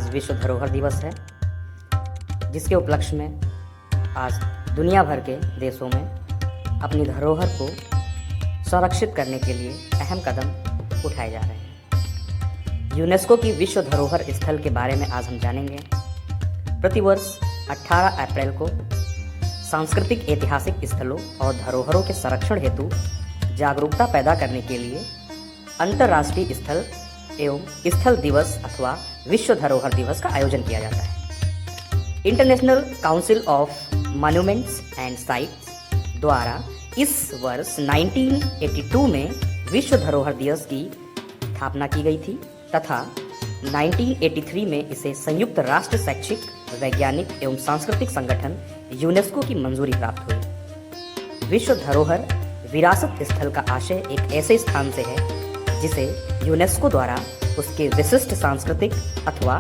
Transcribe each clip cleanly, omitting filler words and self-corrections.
आज विश्व धरोहर दिवस है, जिसके उपलक्ष्य में आज दुनिया भर के देशों में अपनी धरोहर को संरक्षित करने के लिए अहम कदम उठाए जा रहे हैं। यूनेस्को की विश्व धरोहर स्थल के बारे में आज हम जानेंगे। प्रतिवर्ष 18 अप्रैल को सांस्कृतिक ऐतिहासिक स्थलों और धरोहरों के संरक्षण हेतु जागरूकता पैदा करने के लिए अंतर्राष्ट्रीय स्थल एवं स्थल दिवस अथवा विश्व धरोहर दिवस का आयोजन किया जाता है। International council of monuments and sites द्वारा इस वर्ष 1982 में विश्व धरोहर दिवस की स्थापना की गई थी तथा 1983 में इसे संयुक्त राष्ट्र शैक्षिक, वैज्ञानिक एवं सांस्कृतिक संगठन यूनेस्को की मंजूरी प्राप्त हुई। विश्व धरोहर विरासत स्थल का आशय एक ऐसे स्थान से है जिसे यूनेस्को द्वारा उसके विशिष्ट सांस्कृतिक अथवा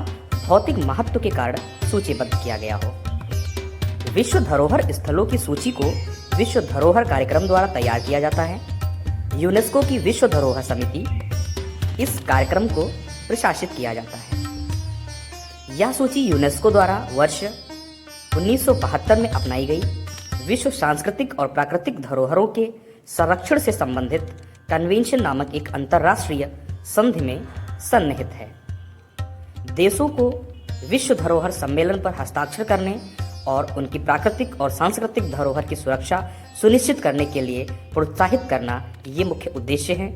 भौतिक महत्व के कारण सूचीबद्ध किया गया हो। विश्व धरोहर स्थलों की सूची को विश्व धरोहर कार्यक्रम द्वारा तैयार किया जाता है। यूनेस्को की विश्व धरोहर समिति इस कार्यक्रम को प्रशासित किया जाता है। यह सूची यूनेस्को द्वारा वर्ष 1972 में अपनाई गई विश्व सांस्कृतिक और प्राकृतिक धरोहरों के संरक्षण से संबंधित कन्वेंशन नामक एक अंतर्राष्ट्रीय संधि में सन्निहित है। देशों को विश्व धरोहर सम्मेलन पर हस्ताक्षर करने और उनकी प्राकृतिक और सांस्कृतिक धरोहर की सुरक्षा सुनिश्चित करने के लिए प्रोत्साहित करना ये मुख्य उद्देश्य हैं।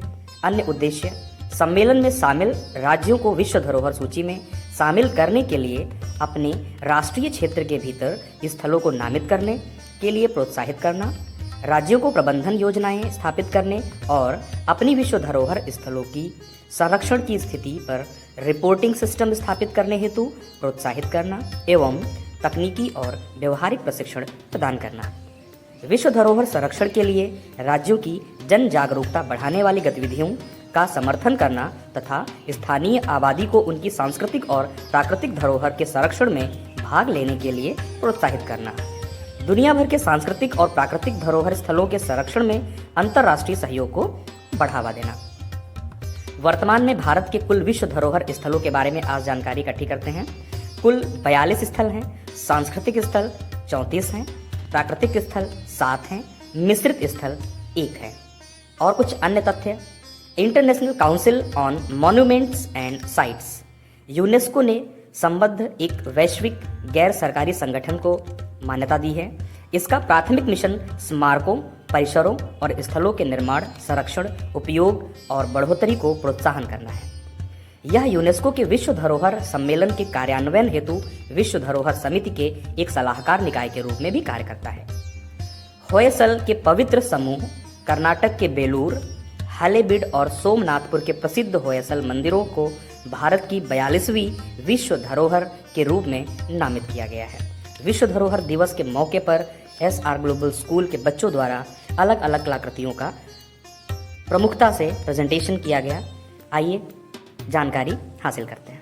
अन्य उद्देश्य सम्मेलन में शामिल राज्यों को विश्व धरोहर सूची में शामिल करने के लिए अपने राष्ट्रीय क्षेत्र के भीतर स्थलों को नामित करने के लिए प्रोत्साहित करना, राज्यों को प्रबंधन योजनाएं स्थापित करने और अपनी विश्व धरोहर स्थलों की संरक्षण की स्थिति पर रिपोर्टिंग सिस्टम स्थापित करने हेतु प्रोत्साहित करना एवं तकनीकी और व्यवहारिक प्रशिक्षण प्रदान करना। विश्व धरोहर संरक्षण के लिए राज्यों की जन जागरूकता बढ़ाने वाली गतिविधियों का समर्थन करना तथा स्थानीय आबादी को उनकी सांस्कृतिक और प्राकृतिक धरोहर के संरक्षण में भाग लेने के लिए प्रोत्साहित करना। दुनिया भर के सांस्कृतिक और प्राकृतिक धरोहर स्थलों के संरक्षण में अंतर्राष्ट्रीय सहयोग को बढ़ावा देना। वर्तमान में भारत के कुल विश्व धरोहर स्थलों के बारे में आज जानकारी इकट्ठी करते हैं। कुल 42 स्थल हैं, सांस्कृतिक स्थल 34 हैं, प्राकृतिक स्थल 7 हैं, मिश्रित स्थल 1 है। और कुछ अन्य तथ्य। International council on monuments and sites UNESCO ने संबद्ध एक वैश्विक गैर सरकारी संगठन को मान्यता दी है। इसका प्राथमिक मिशन स्मारकों, परिसरों और स्थलों के निर्माण, संरक्षण, उपयोग और बढ़ोतरी को प्रोत्साहन करना है। यह यूनेस्को के विश्व धरोहर सम्मेलन के कार्यान्वयन हेतु विश्व धरोहर समिति के एक सलाहकार निकाय के रूप में भी कार्य करता है। होयसल के पवित्र समूह कर्नाटक के बेलूर, हलेबीड और सोमनाथपुर के प्रसिद्ध होयसल मंदिरों को भारत की 42वीं विश्व धरोहर के रूप में नामित किया गया है। विश्व धरोहर दिवस के मौके पर SR ग्लोबल स्कूल के बच्चों द्वारा अलग अलग कलाकृतियों का प्रमुखता से प्रेजेंटेशन किया गया। आइए जानकारी हासिल करते हैं।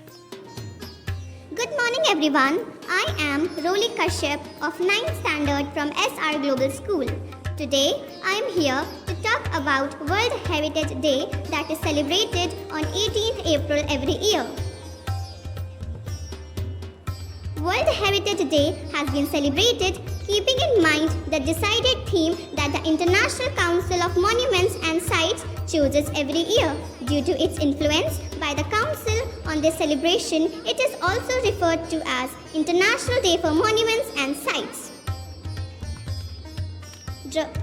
Good morning everyone. I am Roli Kashyap of 9th standard from SR Global School. Today I am here to talk about World Heritage Day that is celebrated on 18th April every year. World Heritage Day has been celebrated keeping in mind the decided theme that the International Council of Monuments and Sites chooses every year. Due to its influence by the Council on this celebration, it is also referred to as International Day for Monuments and Sites.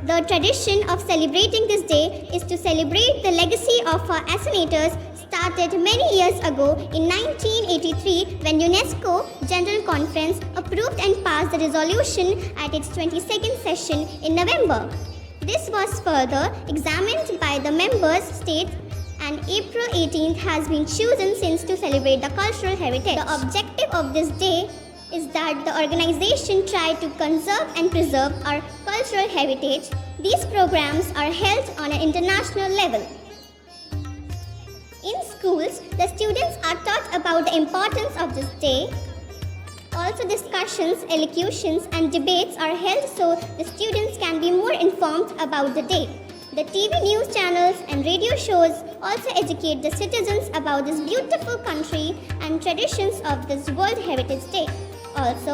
The tradition of celebrating this day is to celebrate the legacy of our ancestors started many years ago in 1983 when UNESCO General Conference approved and passed the resolution at its 22nd session in November. This was further examined by the member states and April 18th has been chosen since to celebrate the cultural heritage. The objective of this day is that the organization try to conserve and preserve our cultural heritage. These programs are held on an international level. In schools, the students are taught about the importance of this day. Also, discussions, elocutions and debates are held so the students can be more informed about the day. The TV news channels and radio shows also educate the citizens about this beautiful country and traditions of this World Heritage Day. Also,